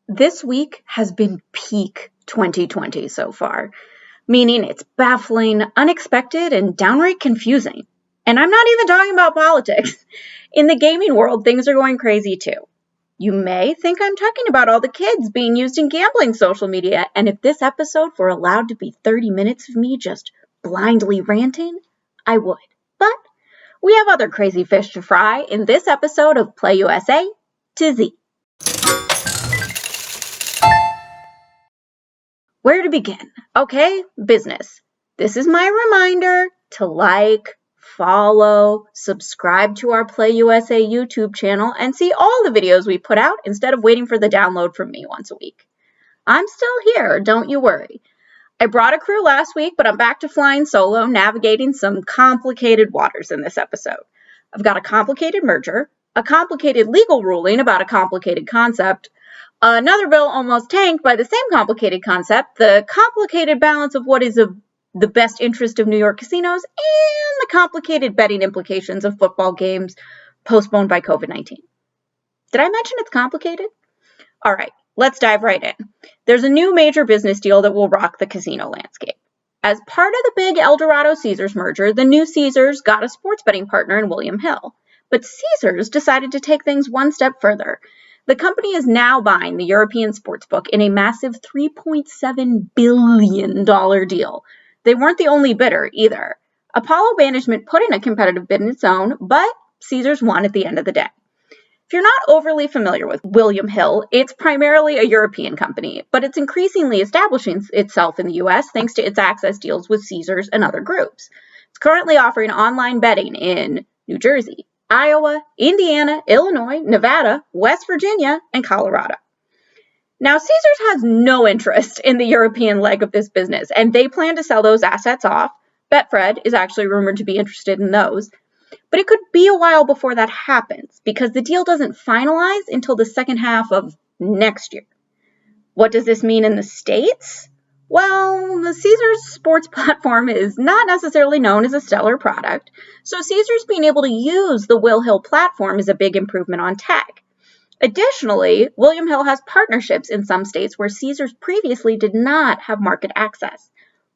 This week has been peak 2020 so far, meaning it's baffling, unexpected, and downright confusing. And I'm not even talking about politics. In the gaming world, things are going crazy too. You may think I'm talking about all the kids being used in gambling social media, and if this episode were allowed to be 30 minutes of me just blindly ranting, I would. But we have other crazy fish to fry in this episode of Playusa to Z. Where to begin? Okay, business. This is my reminder to like, follow, subscribe to our Playusa YouTube channel, and see all the videos we put out instead of waiting for the download from me once a week. I'm still here, don't you worry. I brought a crew last week, but I'm back to flying solo, navigating some complicated waters in this episode. I've got a complicated merger, a complicated legal ruling about a complicated concept, another bill almost tanked by the same complicated concept, the complicated balance of what is the best interest of New York casinos, and the complicated betting implications of football games postponed by COVID-19. Did I mention it's complicated? All right, let's dive right in. There's a new major business deal that will rock the casino landscape. As part of the big Eldorado-Caesars merger, the new Caesars got a sports betting partner in William Hill. But Caesars decided to take things one step further. The company is now buying the European sportsbook in a massive $3.7 billion deal. They weren't the only bidder either. Apollo Management put in a competitive bid in its own, but Caesars won at the end of the day. If you're not overly familiar with William Hill, it's primarily a European company, but it's increasingly establishing itself in the US thanks to its access deals with Caesars and other groups. It's currently offering online betting in New Jersey, Iowa, Indiana, Illinois, Nevada, West Virginia, and Colorado. Now, Caesars has no interest in the European leg of this business, and they plan to sell those assets off. Betfred is actually rumored to be interested in those. But it could be a while before that happens, because the deal doesn't finalize until the second half of next year. What does this mean in the States? Well, the Caesars sports platform is not necessarily known as a stellar product, so Caesars being able to use the Will Hill platform is a big improvement on tech. Additionally, William Hill has partnerships in some states where Caesars previously did not have market access.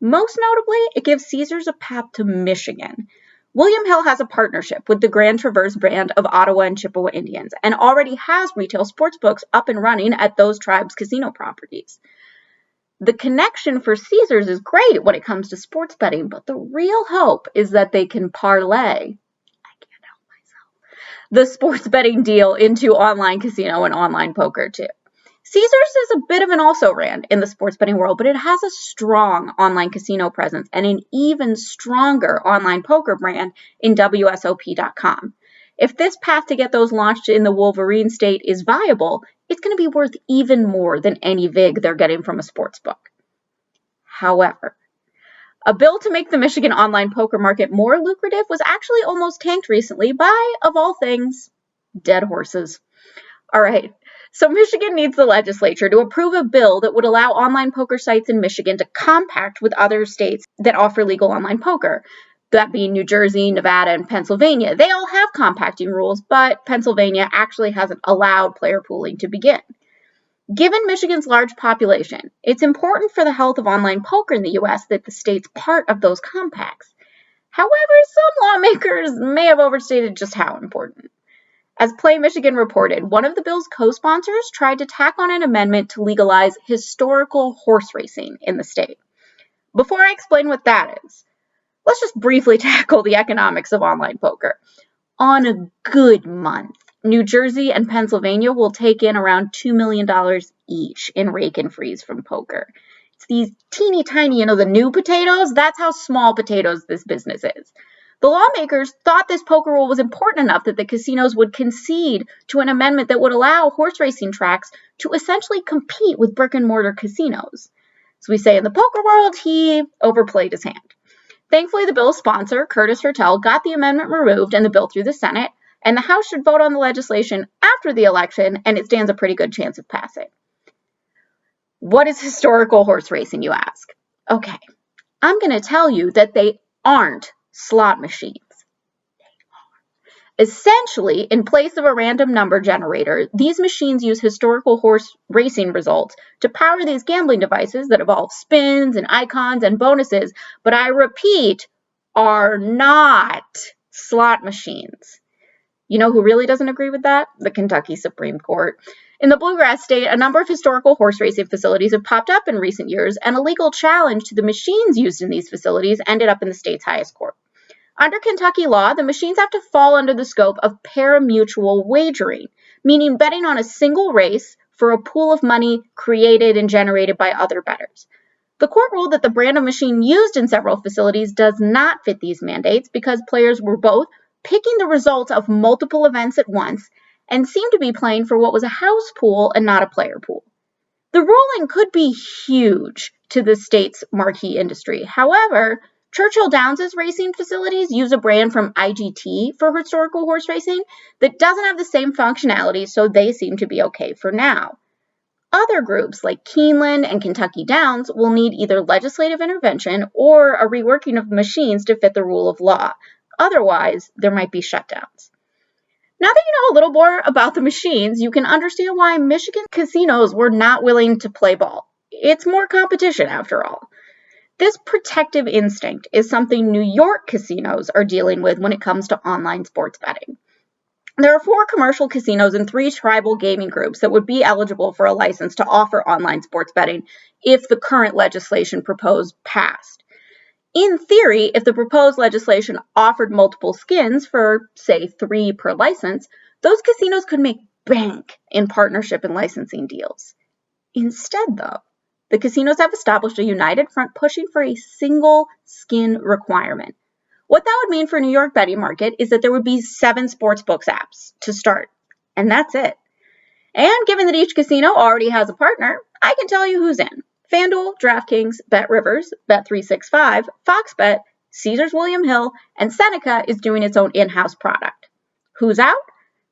Most notably, it gives Caesars a path to Michigan. William Hill has a partnership with the Grand Traverse brand of Ottawa and Chippewa Indians and already has retail sportsbooks up and running at those tribes' casino properties. The connection for Caesars is great when it comes to sports betting, but the real hope is that they can parlay, I can't help myself, the sports betting deal into online casino and online poker too. Caesars is a bit of an also-ran in the sports betting world, but it has a strong online casino presence and an even stronger online poker brand in WSOP.com. If this path to get those launched in the Wolverine state is viable, it's going to be worth even more than any VIG they're getting from a sports book. However, a bill to make the Michigan online poker market more lucrative was actually almost tanked recently by, of all things, dead horses. All right. So Michigan needs the legislature to approve a bill that would allow online poker sites in Michigan to compact with other states that offer legal online poker, that being New Jersey, Nevada, and Pennsylvania. They all have compacting rules, but Pennsylvania actually hasn't allowed player pooling to begin. Given Michigan's large population, it's important for the health of online poker in the U.S. that the state's part of those compacts. However, some lawmakers may have overstated just how important. As Play Michigan reported, one of the bill's co-sponsors tried to tack on an amendment to legalize historical horse racing in the state. Before I explain what that is, let's just briefly tackle the economics of online poker. On a good month, New Jersey and Pennsylvania will take in around $2 million each in rake and freeze from poker. It's these teeny tiny, the new potatoes. That's how small potatoes this business is. The lawmakers thought this poker rule was important enough that the casinos would concede to an amendment that would allow horse racing tracks to essentially compete with brick-and-mortar casinos. As we say in the poker world, he overplayed his hand. Thankfully, the bill's sponsor, Curtis Hertel, got the amendment removed and the bill through the Senate, and the House should vote on the legislation after the election, and it stands a pretty good chance of passing. What is historical horse racing, you ask? Okay, I'm going to tell you that they aren't slot machines. Essentially, in place of a random number generator, these machines use historical horse racing results to power these gambling devices that involve spins and icons and bonuses, but I repeat, are not slot machines. You know who really doesn't agree with that? The Kentucky Supreme Court. In the Bluegrass State, a number of historical horse racing facilities have popped up in recent years, and a legal challenge to the machines used in these facilities ended up in the state's highest court. Under Kentucky law, the machines have to fall under the scope of parimutuel wagering, meaning betting on a single race for a pool of money created and generated by other bettors. The court ruled that the brand of machine used in several facilities does not fit these mandates because players were both picking the results of multiple events at once and seemed to be playing for what was a house pool and not a player pool. The ruling could be huge to the state's marquee industry. However, Churchill Downs' racing facilities use a brand from IGT for historical horse racing that doesn't have the same functionality, so they seem to be okay for now. Other groups like Keeneland and Kentucky Downs will need either legislative intervention or a reworking of machines to fit the rule of law. Otherwise, there might be shutdowns. Now that you know a little more about the machines, you can understand why Michigan casinos were not willing to play ball. It's more competition, after all. This protective instinct is something New York casinos are dealing with when it comes to online sports betting. There are 4 commercial casinos and 3 tribal gaming groups that would be eligible for a license to offer online sports betting if the current legislation proposed passed. In theory, if the proposed legislation offered multiple skins for, say, 3 per license, those casinos could make bank in partnership and licensing deals. Instead, though, the casinos have established a united front pushing for a single skin requirement. What that would mean for New York betting market is that there would be 7 sportsbooks apps to start, and that's it. And given that each casino already has a partner, I can tell you who's in. FanDuel, DraftKings, BetRivers, Bet365, Fox Bet, Caesars William Hill, and Seneca is doing its own in-house product. Who's out?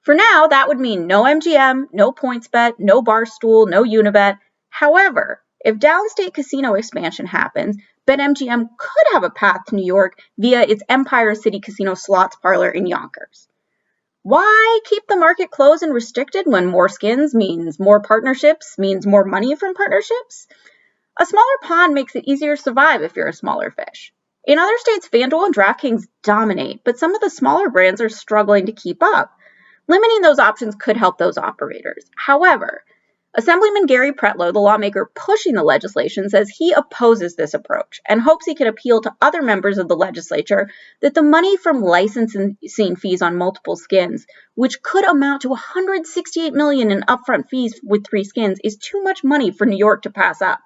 For now, that would mean no MGM, no PointsBet, no Barstool, no Unibet. However, if downstate casino expansion happens, BetMGM could have a path to New York via its Empire City Casino slots parlor in Yonkers. Why keep the market closed and restricted when more skins means more partnerships, means more money from partnerships? A smaller pond makes it easier to survive if you're a smaller fish. In other states, FanDuel and DraftKings dominate, but some of the smaller brands are struggling to keep up. Limiting those options could help those operators. However, Assemblyman Gary Pretlow, the lawmaker pushing the legislation, says he opposes this approach and hopes he can appeal to other members of the legislature that the money from licensing fees on multiple skins, which could amount to $168 million in upfront fees with 3 skins, is too much money for New York to pass up.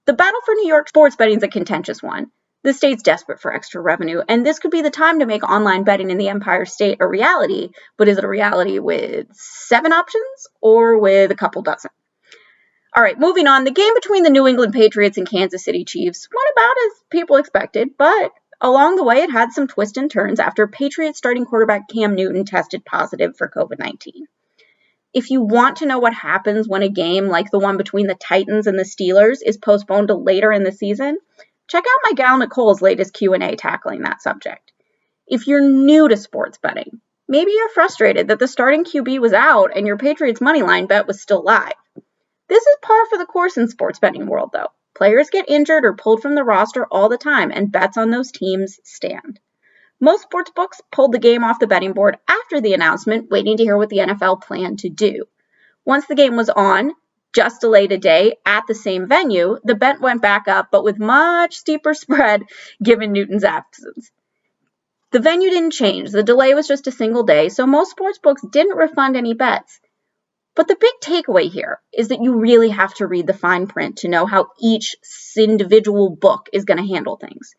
The battle for New York sports betting is a contentious one. The state's desperate for extra revenue, and this could be the time to make online betting in the Empire State a reality, but is it a reality with 7 options or with a couple dozen? All right, moving on. The game between the New England Patriots and Kansas City Chiefs went about as people expected, but along the way it had some twists and turns after Patriots starting quarterback Cam Newton tested positive for COVID-19. If you want to know what happens when a game like the one between the Titans and the Steelers is postponed to later in the season, check out my gal Nicole's latest Q&A tackling that subject. If you're new to sports betting, maybe you're frustrated that the starting QB was out and your Patriots moneyline bet was still live. This is par for the course in sports betting world, though. Players get injured or pulled from the roster all the time, and bets on those teams stand. Most sportsbooks pulled the game off the betting board after the announcement, waiting to hear what the NFL planned to do. Once the game was on, just delayed a day at the same venue, the bet went back up, but with much steeper spread given Newton's absence. The venue didn't change. The delay was just a single day, so most sportsbooks didn't refund any bets. But the big takeaway here is that you really have to read the fine print to know how each individual book is going to handle things.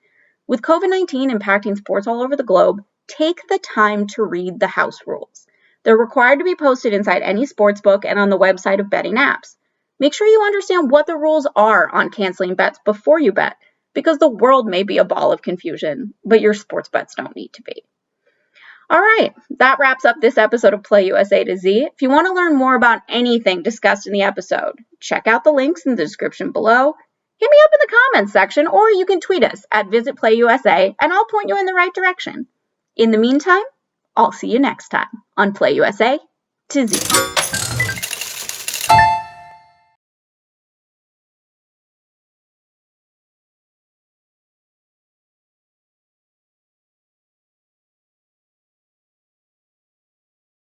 With COVID-19 impacting sports all over the globe, take the time to read the house rules. They're required to be posted inside any sportsbook and on the website of betting apps. Make sure you understand what the rules are on canceling bets before you bet, because the world may be a ball of confusion, but your sports bets don't need to be. All right, that wraps up this episode of Play USA to Z. If you want to learn more about anything discussed in the episode, check out the links in the description below. Hit me up in the comments section, or you can tweet us at VisitPlayUSA, and I'll point you in the right direction. In the meantime, I'll see you next time on Play USA to Z.